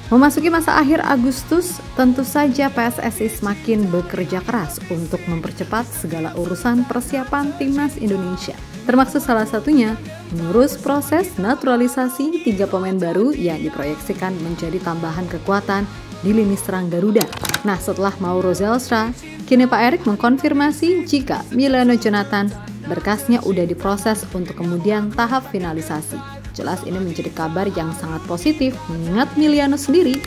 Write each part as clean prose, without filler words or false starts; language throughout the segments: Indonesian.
Memasuki masa akhir Agustus, tentu saja PSSI semakin bekerja keras untuk mempercepat segala urusan persiapan timnas Indonesia. Termasuk salah satunya mengurus proses naturalisasi 3 pemain baru yang diproyeksikan menjadi tambahan kekuatan di lini serang Garuda. Nah, setelah Mauro Zelstra, kini Pak Erik mengkonfirmasi jika Emiliano Jonathan berkasnya udah diproses untuk kemudian tahap finalisasi. Jelas ini menjadi kabar yang sangat positif mengingat Emiliano sendiri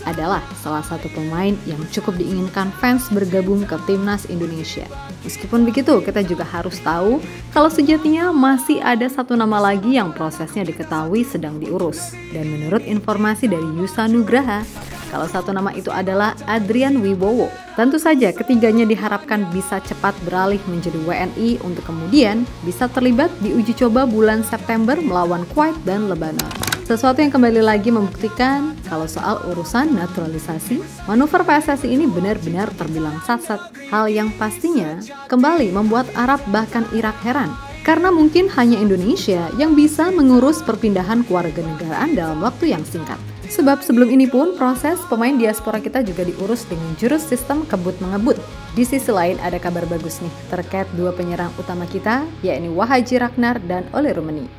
adalah salah satu pemain yang cukup diinginkan fans bergabung ke timnas Indonesia. Meskipun begitu, kita juga harus tahu kalau sejatinya masih ada satu nama lagi yang prosesnya diketahui sedang diurus. Dan menurut informasi dari Yusa Nugraha, kalau satu nama itu adalah Adrian Wibowo. Tentu saja ketiganya diharapkan bisa cepat beralih menjadi WNI untuk kemudian bisa terlibat di uji coba bulan September melawan Kuwait dan Lebanon. Sesuatu yang kembali lagi membuktikan kalau soal urusan naturalisasi, manuver PSSI ini benar-benar terbilang sat-sat. Hal yang pastinya kembali membuat Arab bahkan Irak heran. Karena mungkin hanya Indonesia yang bisa mengurus perpindahan kewarganegaraan dalam waktu yang singkat. Sebab sebelum ini pun proses pemain diaspora kita juga diurus dengan jurus sistem kebut-mengebut. Di sisi lain ada kabar bagus nih terkait dua penyerang utama kita, yakni Wahaji Ragnar dan Ole Rummenigge.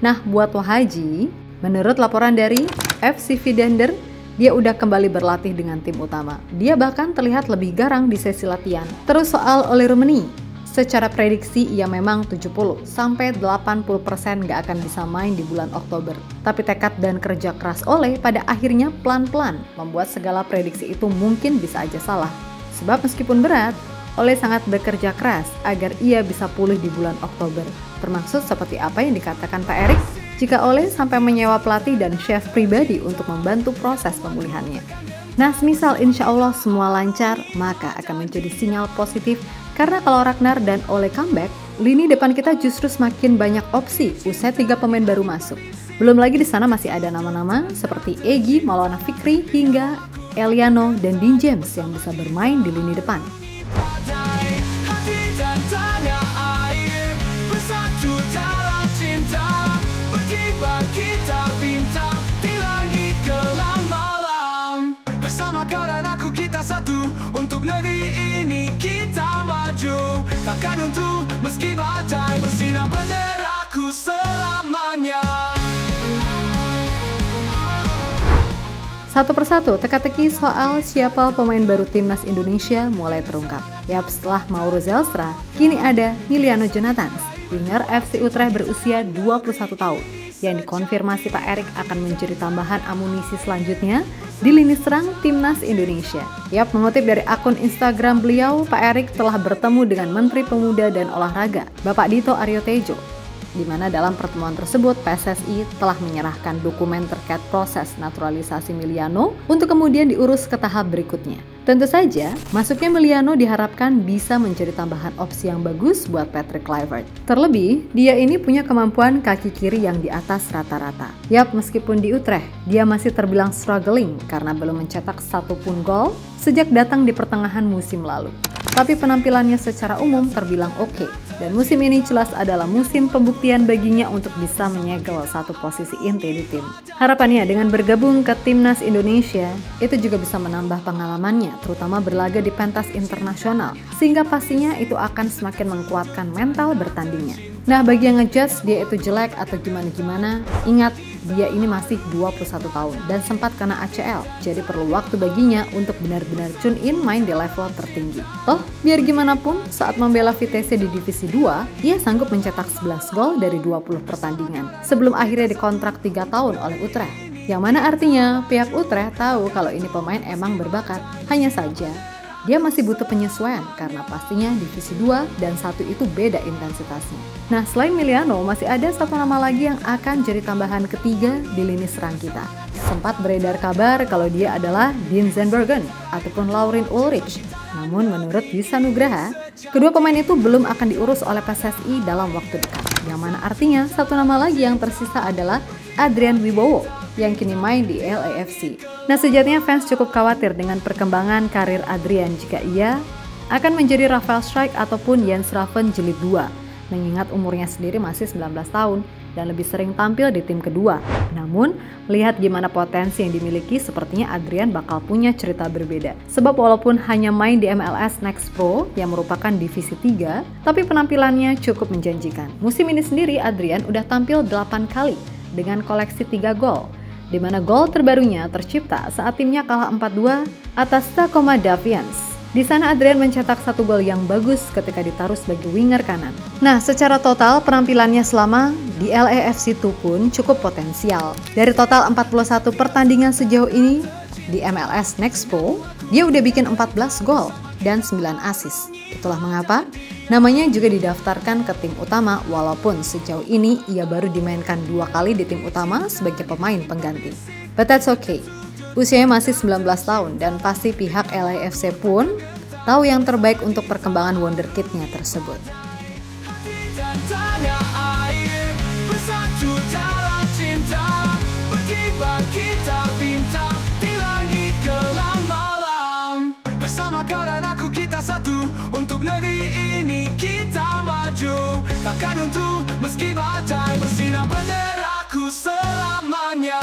Nah, buat Wahaji, menurut laporan dari FCV Dender, dia udah kembali berlatih dengan tim utama. Dia bahkan terlihat lebih garang di sesi latihan. Terus soal Ole Rummenigge, secara prediksi ia memang 70-80% gak akan bisa main di bulan Oktober. Tapi tekad dan kerja keras Ole pada akhirnya pelan-pelan membuat segala prediksi itu mungkin bisa aja salah. Sebab meskipun berat, Ole sangat bekerja keras agar ia bisa pulih di bulan Oktober. Termaksud seperti apa yang dikatakan Pak Erik, jika Ole sampai menyewa pelatih dan chef pribadi untuk membantu proses pemulihannya. Nah, semisal insya Allah semua lancar, maka akan menjadi sinyal positif. Karena kalau Ragnar dan Ole comeback, lini depan kita justru semakin banyak opsi usai 3 pemain baru masuk. Belum lagi di sana masih ada nama-nama seperti Egy, Maulana Fikri, hingga Eliano dan Dean James yang bisa bermain di lini depan. Satu untuk negeri ini kita maju, takkan untuk meski badai bersinar benderaku selamanya. Satu persatu teka-teki soal siapa pemain baru timnas Indonesia mulai terungkap. Yap, setelah Mauro Zelstra, kini ada Emiliano Jonathan, winger FC Utrecht berusia 21 tahun, yang dikonfirmasi Pak Erik akan menjadi tambahan amunisi selanjutnya di lini serang timnas Indonesia. Yap, mengutip dari akun Instagram beliau, Pak Erik telah bertemu dengan Menteri Pemuda dan Olahraga, Bapak Dito Aryo Tejo, di mana dalam pertemuan tersebut PSSI telah menyerahkan dokumen terkait proses naturalisasi Emiliano untuk kemudian diurus ke tahap berikutnya. Tentu saja, masuknya Emiliano diharapkan bisa menjadi tambahan opsi yang bagus buat Patrick Kluivert. Terlebih, dia ini punya kemampuan kaki kiri yang di atas rata-rata. Yap, meskipun di Utrecht, dia masih terbilang struggling karena belum mencetak satupun gol sejak datang di pertengahan musim lalu. Tapi penampilannya secara umum terbilang oke. Dan musim ini jelas adalah musim pembuktian baginya untuk bisa menyegel satu posisi inti di tim. Harapannya dengan bergabung ke timnas Indonesia, itu juga bisa menambah pengalamannya, terutama berlaga di pentas internasional, sehingga pastinya itu akan semakin menguatkan mental bertandingnya. Nah, bagi yang ngejudge dia itu jelek atau gimana-gimana, ingat dia ini masih 21 tahun dan sempat kena ACL, jadi perlu waktu baginya untuk benar-benar tune in main di level tertinggi. Toh, biar gimana pun saat membela Vitesse di Divisi 2, ia sanggup mencetak 11 gol dari 20 pertandingan sebelum akhirnya dikontrak 3 tahun oleh Utrecht. Yang mana artinya pihak Utrecht tahu kalau ini pemain emang berbakat, hanya saja dia masih butuh penyesuaian karena pastinya Divisi 2 dan 1 itu beda intensitasnya. Nah, selain Emiliano, masih ada satu nama lagi yang akan jadi tambahan ketiga di lini serang kita. Sempat beredar kabar kalau dia adalah Dean Zandbergen ataupun Laurin Ulrich. Namun menurut Yusa Nugraha, kedua pemain itu belum akan diurus oleh PSSI dalam waktu dekat. Yang mana artinya satu nama lagi yang tersisa adalah Adrian Wibowo yang kini main di LAFC. Nah, sejatinya fans cukup khawatir dengan perkembangan karir Adrian jika ia akan menjadi Rafael Struijk ataupun Jens Raven jilid 2. Mengingat umurnya sendiri masih 19 tahun dan lebih sering tampil di tim kedua. Namun, melihat gimana potensi yang dimiliki, sepertinya Adrian bakal punya cerita berbeda. Sebab walaupun hanya main di MLS Next Pro yang merupakan divisi 3, tapi penampilannya cukup menjanjikan. Musim ini sendiri Adrian udah tampil 8 kali dengan koleksi 3 gol, di mana gol terbarunya tercipta saat timnya kalah 4-2 atas Tacoma Defiance. Di sana Adrian mencetak 1 gol yang bagus ketika ditaruh sebagai winger kanan. Nah, secara total penampilannya selama di LAFC 2 pun cukup potensial. Dari total 41 pertandingan sejauh ini di MLS Next Pro, dia udah bikin 14 gol dan 9 assist. Itulah mengapa namanya juga didaftarkan ke tim utama walaupun sejauh ini ia baru dimainkan 2 kali di tim utama sebagai pemain pengganti. But that's okay. Usianya masih 19 tahun dan pasti pihak LAFC pun tahu yang terbaik untuk perkembangan wonderkid-nya tersebut. Bersama kau dan aku kita satu, untuk negeri ini kita maju. Takkan untuk meski badai bersinar benderaku selamanya.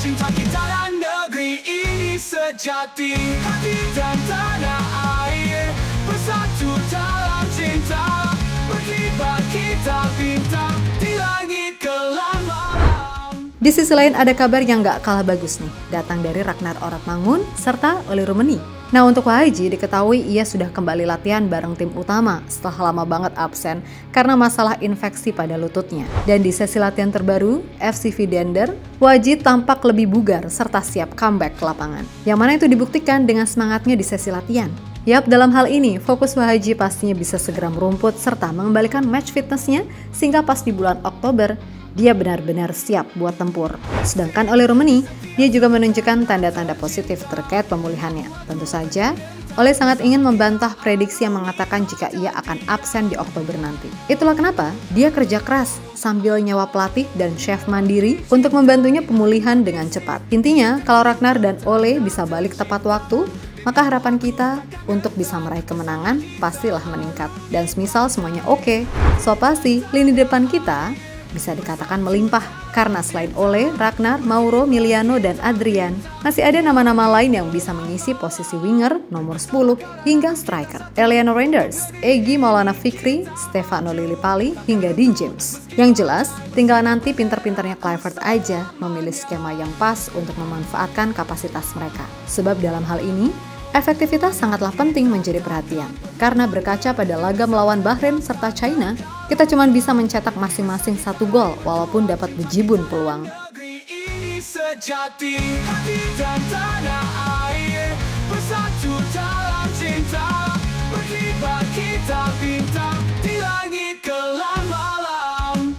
Cinta kita dan negeri ini sejati, hati dan tanah air bersatu dalam cinta, berkibar kita bintang di langit kelam malam. Di sisi lain ada kabar yang gak kalah bagus nih, datang dari Ragnar Oratmangun serta Oleh Rummenigge. Nah, untuk Wahaji diketahui ia sudah kembali latihan bareng tim utama setelah lama banget absen karena masalah infeksi pada lututnya. Dan di sesi latihan terbaru, FC Vidender, Wahaji tampak lebih bugar serta siap comeback ke lapangan. Yang mana itu dibuktikan dengan semangatnya di sesi latihan. Yap, dalam hal ini, fokus Wahaji pastinya bisa segera merumput serta mengembalikan match fitnessnya sehingga pas di bulan Oktober, dia benar-benar siap buat tempur. Sedangkan Oleh Rummenigge, dia juga menunjukkan tanda-tanda positif terkait pemulihannya. Tentu saja, Oleh sangat ingin membantah prediksi yang mengatakan jika ia akan absen di Oktober nanti. Itulah kenapa dia kerja keras sambil nyewa pelatih dan chef mandiri untuk membantunya pemulihan dengan cepat. Intinya, kalau Ragnar dan Oleh bisa balik tepat waktu, maka harapan kita untuk bisa meraih kemenangan pastilah meningkat. Dan semisal semuanya oke, so pasti lini depan kita bisa dikatakan melimpah karena selain Oleh, Ragnar, Mauro, Miliano, dan Adrian, masih ada nama-nama lain yang bisa mengisi posisi winger, nomor 10, hingga striker. Eliano Reinders, Egy Maulana Fikri, Stefano Lillipali, hingga Dean James. Yang jelas, tinggal nanti pinter-pinternya Kluivert aja memilih skema yang pas untuk memanfaatkan kapasitas mereka. Sebab dalam hal ini, efektivitas sangatlah penting menjadi perhatian. Karena berkaca pada laga melawan Bahrain serta China, kita cuma bisa mencetak masing-masing 1 gol walaupun dapat bejibun peluang. Negeri ini sejati, hati dan tanah air bersatu dalam cinta, berkibar kita bintang di langit kelam malam.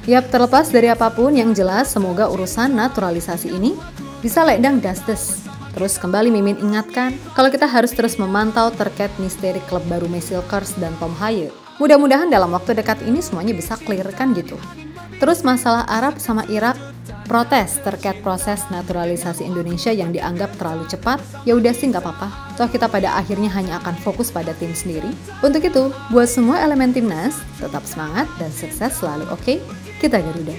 Yap, terlepas dari apapun yang jelas, semoga urusan naturalisasi ini bisa ledang dasdes. Terus kembali Mimin ingatkan, kalau kita harus terus memantau terkait misteri klub baru Mesilkers dan Tom Haye. Mudah-mudahan dalam waktu dekat ini semuanya bisa clear kan gitu. Terus masalah Arab sama Irak protes terkait proses naturalisasi Indonesia yang dianggap terlalu cepat, ya udah sih nggak apa-apa. Toh kita pada akhirnya hanya akan fokus pada tim sendiri. Untuk itu, buat semua elemen timnas, tetap semangat dan sukses selalu, oke? Kita Garuda.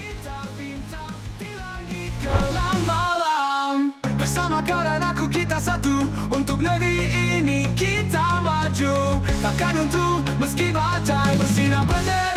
Bersama kau dan aku kita satu, untuk negeri ini kita maju. Takkan untuk meski badai bersinar bendera.